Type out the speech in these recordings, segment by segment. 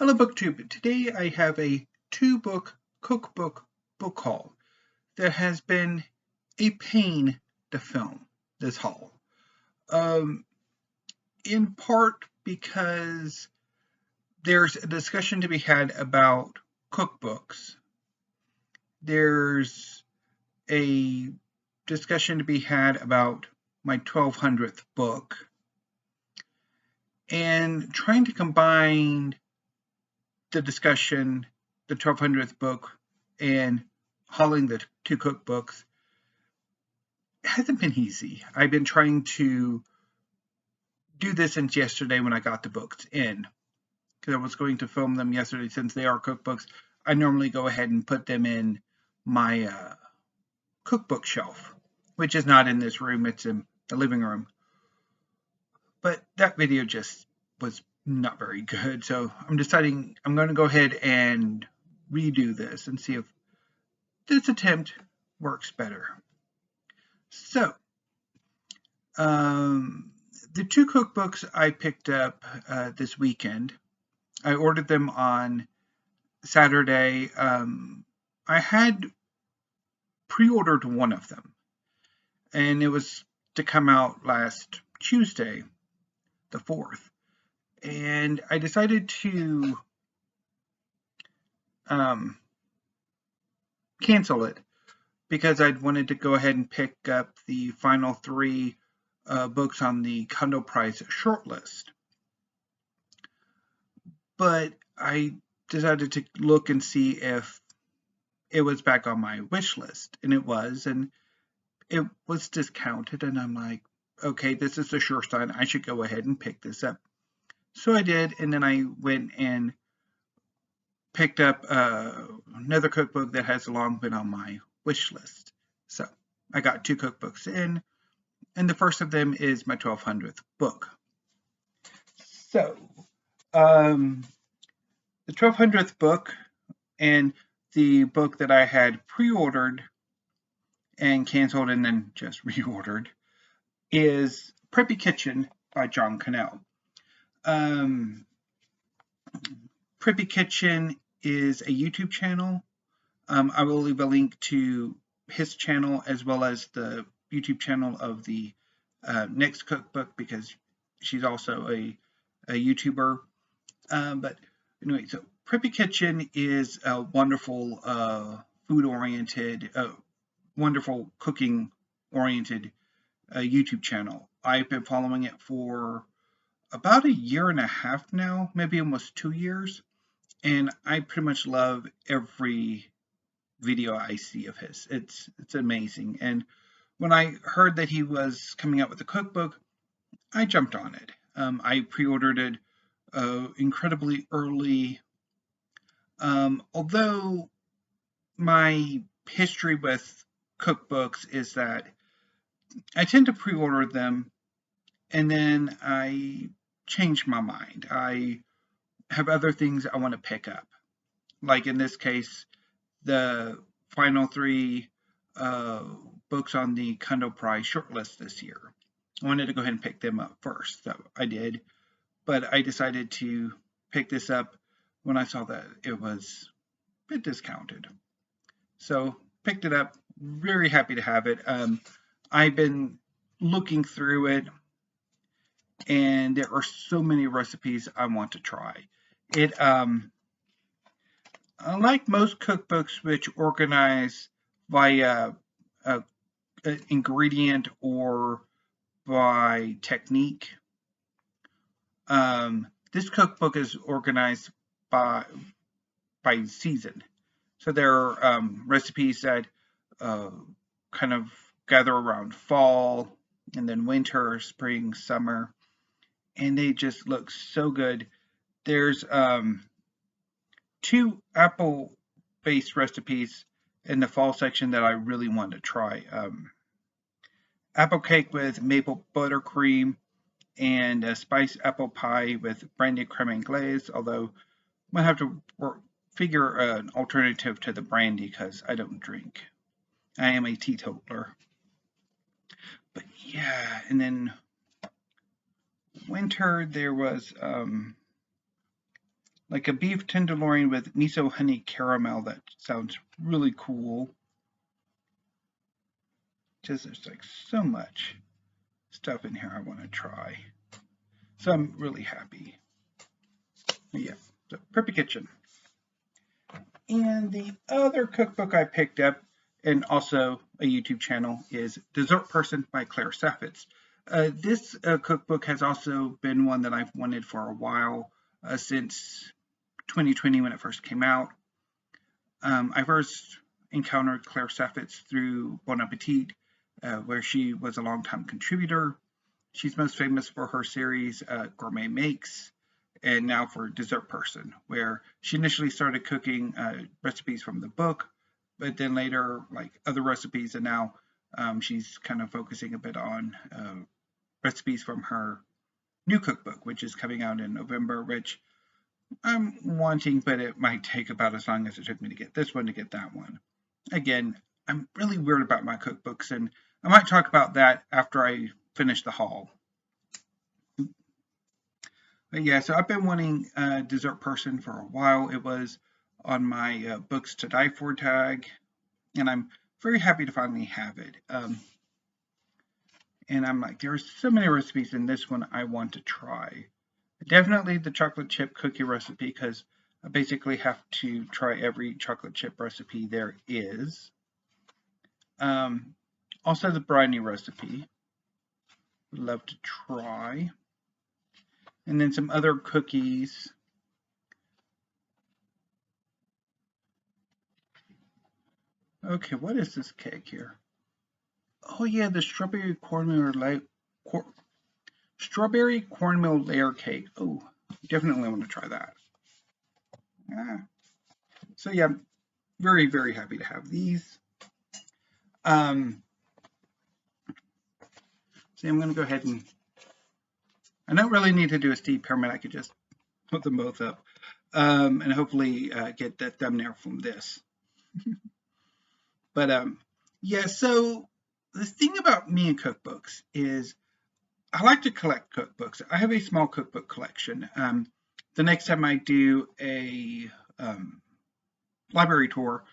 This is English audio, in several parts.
Hello BookTube. Today I have a two-book cookbook book haul that has been a pain to film this haul. In part because there's a discussion to be had about cookbooks. There's a discussion to be had about my 1200th book. And trying to combine the discussion, the 1200th book, and hauling the two cookbooks hasn't been easy. I've been trying to do this since yesterday when I got the books in, because I was going to film them yesterday. Since they are cookbooks, I normally go ahead and put them in my cookbook shelf, which is not in this room, it's in the living room. But that video just was not very good, so I'm deciding I'm going to go ahead and redo this and see if this attempt works better. So, the two cookbooks I picked up this weekend, I ordered them on Saturday. I had pre-ordered one of them, and it was to come out last Tuesday, the 4th. And I decided to cancel it because I'd wanted to go ahead and pick up the final 3 books on the Kanell Prize shortlist. But I decided to look and see if it was back on my wish list, and it was discounted, and I'm like, okay, this is a sure sign. I should go ahead and pick this up. So I did, and then I went and picked up another cookbook that has long been on my wish list. So I got 2 cookbooks in, and the first of them is my 1200th book. So the 1200th book and the book that I had pre-ordered and canceled and then just reordered is Preppy Kitchen by John Kanell. Preppy Kitchen is a YouTube channel. I will leave a link to his channel as well as the YouTube channel of the next cookbook because she's also a YouTuber. But anyway, so Preppy Kitchen is a wonderful food-oriented, wonderful cooking-oriented YouTube channel. I've been following it for about 1.5 years now, maybe almost 2 years, and I pretty much love every video I see of his. It's amazing. And when I heard that he was coming out with a cookbook, I jumped on it. I pre-ordered it incredibly early. Although my history with cookbooks is that I tend to pre-order them and then I change my mind. I have other things I want to pick up. Like in this case, the final 3 books on the Kanell Prize shortlist this year. I wanted to go ahead and pick them up first, so I did. But I decided to pick this up when I saw that it was a bit discounted. So picked it up, very happy to have it. I've been looking through it, and there are so many recipes I want to try. It, unlike most cookbooks which organize via ingredient or by technique, this cookbook is organized by season. So there are recipes that kind of gather around fall, and then winter, spring, summer, and they just look so good. There's 2 apple-based recipes in the fall section that I really want to try. Apple cake with maple buttercream and a spiced apple pie with brandy creme anglaise, although I might have to figure an alternative to the brandy because I don't drink. I am a teetotaler. But yeah, and then winter there was like a beef tenderloin with miso honey caramel. That sounds really cool. Just there's like so much stuff in here I want to try. So I'm really happy. Yeah, so Preppy Kitchen. And the other cookbook I picked up, and also a YouTube channel, is Dessert Person by Claire Saffitz. This cookbook has also been one that I've wanted for a while, since 2020 when it first came out. I first encountered Claire Saffitz through Bon Appetit, where she was a longtime contributor. She's most famous for her series Gourmet Makes, and now for Dessert Person, where she initially started cooking recipes from the book, but then later like other recipes, and now she's kind of focusing a bit on recipes from her new cookbook, which is coming out in November, which I'm wanting, but it might take about as long as it took me to get this one to get that one. Again, I'm really weird about my cookbooks, and I might talk about that after I finish the haul. But yeah, so I've been wanting Dessert Person for a while. It was on my books to die for tag, and I'm very happy to finally have it. And I'm like, there's so many recipes in this one I want to try. Definitely the chocolate chip cookie recipe, because I basically have to try every chocolate chip recipe there is. Also the brownie recipe. Would love to try. And then some other cookies. Okay, what is this cake here? Oh yeah, the strawberry cornmeal layer cake. Oh, definitely want to try that. So yeah, I'm very, very happy to have these. So I'm going to go ahead and, I don't really need to do a steep pyramid. I could just put them both up, and hopefully get that thumbnail from this. But yeah, so the thing about me and cookbooks is I like to collect cookbooks. I have a small cookbook collection. The next time I do a library tour,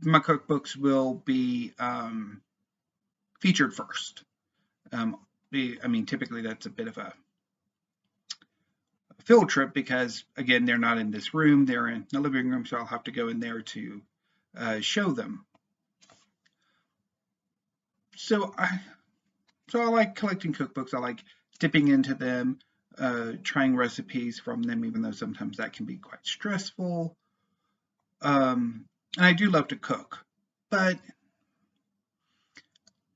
my cookbooks will be featured first. I mean, typically that's a bit of a field trip because, again, they're not in this room. They're in the living room, so I'll have to go in there to show them. So I like collecting cookbooks. I like dipping into them, trying recipes from them, even though sometimes that can be quite stressful. And I do love to cook, but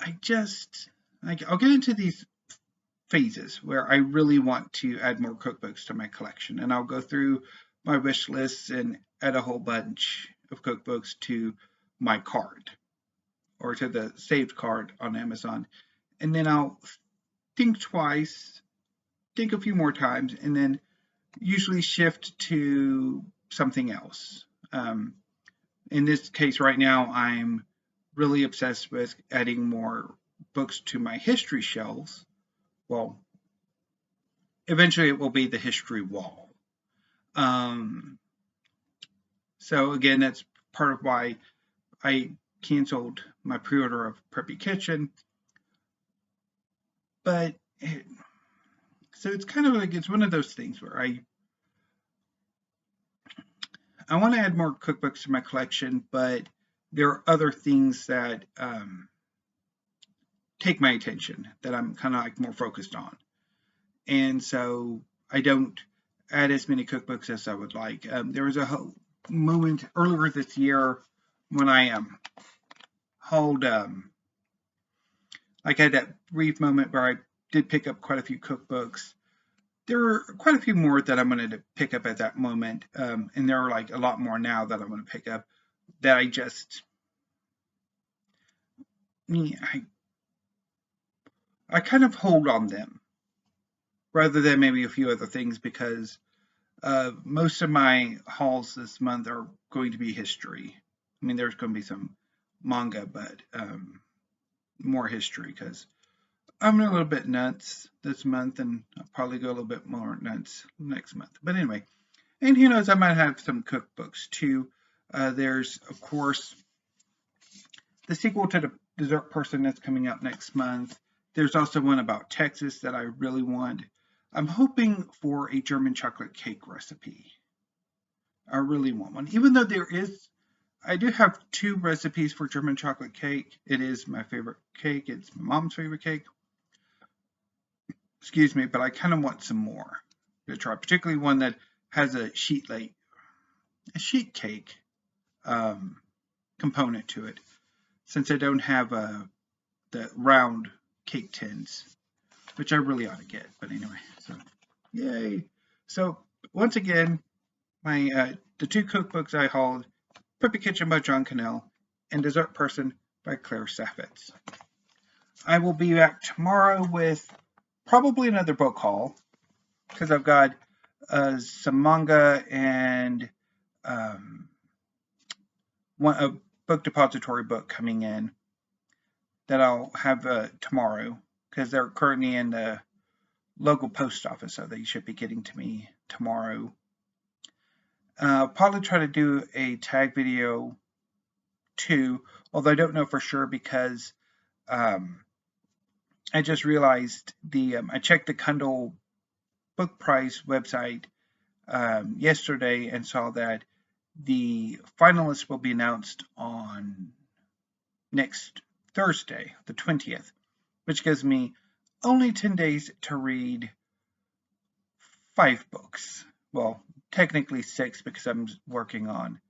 I'll get into these phases where I really want to add more cookbooks to my collection, and I'll go through my wish lists and add a whole bunch of cookbooks to my cart or to the saved cart on Amazon, and then I'll think twice, think a few more times, and then usually shift to something else. In this case right now, I'm really obsessed with adding more books to my history shelves. Well, eventually it will be the history wall. So again, that's part of why I canceled my pre-order of Preppy Kitchen. But so it's kind of like, it's one of those things where I want to add more cookbooks to my collection, but there are other things that take my attention that I'm kind of like more focused on. And so I don't add as many cookbooks as I would like. There was a moment earlier this year when I hauled, like I had that brief moment where I did pick up quite a few cookbooks. There are quite a few more that I wanted to pick up at that moment, and there are like a lot more now that I want to pick up that I kind of hold on them rather than maybe a few other things, because most of my hauls this month are going to be history. I mean, there's going to be some manga, but more history, because I'm a little bit nuts this month, and I'll probably go a little bit more nuts next month. But anyway, And who knows, I might have some cookbooks too. There's, of course, the sequel to the Dessert Person that's coming out next month. There's also one about Texas that I really want. I'm hoping for a German chocolate cake recipe. I really want one. Even though I do have 2 recipes for German chocolate cake. It is my favorite cake. It's my mom's favorite cake. Excuse me, but I kind of want some more to try, particularly one that has a sheet cake component to it, since I don't have the round cake tins, which I really ought to get. But anyway, so yay! So once again, my the 2 cookbooks I hauled: Preppy Kitchen by John Kanell and Dessert Person by Claire Saffitz. I will be back tomorrow with probably another book haul, because I've got some manga and a book depository book coming in that I'll have tomorrow, because they're currently in the local post office, so they should be getting to me tomorrow. I'll probably try to do a tag video too, although I don't know for sure, because I just realized I checked the Kanell book price website yesterday and saw that the finalists will be announced on next Thursday, the 20th, which gives me only 10 days to read 5 books. Well, technically 6, because I'm working on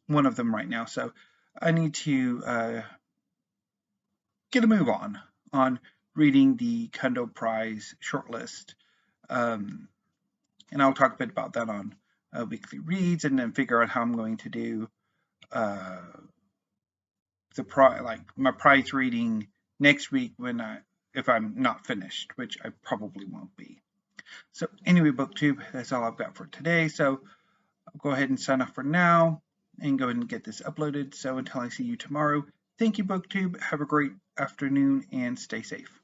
one of them right now. So I need to get a move on reading the Kanell Prize shortlist. And I'll talk a bit about that on weekly reads, and then figure out how I'm going to do my prize reading next week if I'm not finished, which I probably won't be. So anyway, BookTube, that's all I've got for today. So I'll go ahead and sign off for now and go ahead and get this uploaded. So until I see you tomorrow, thank you, BookTube. Have a great afternoon and stay safe.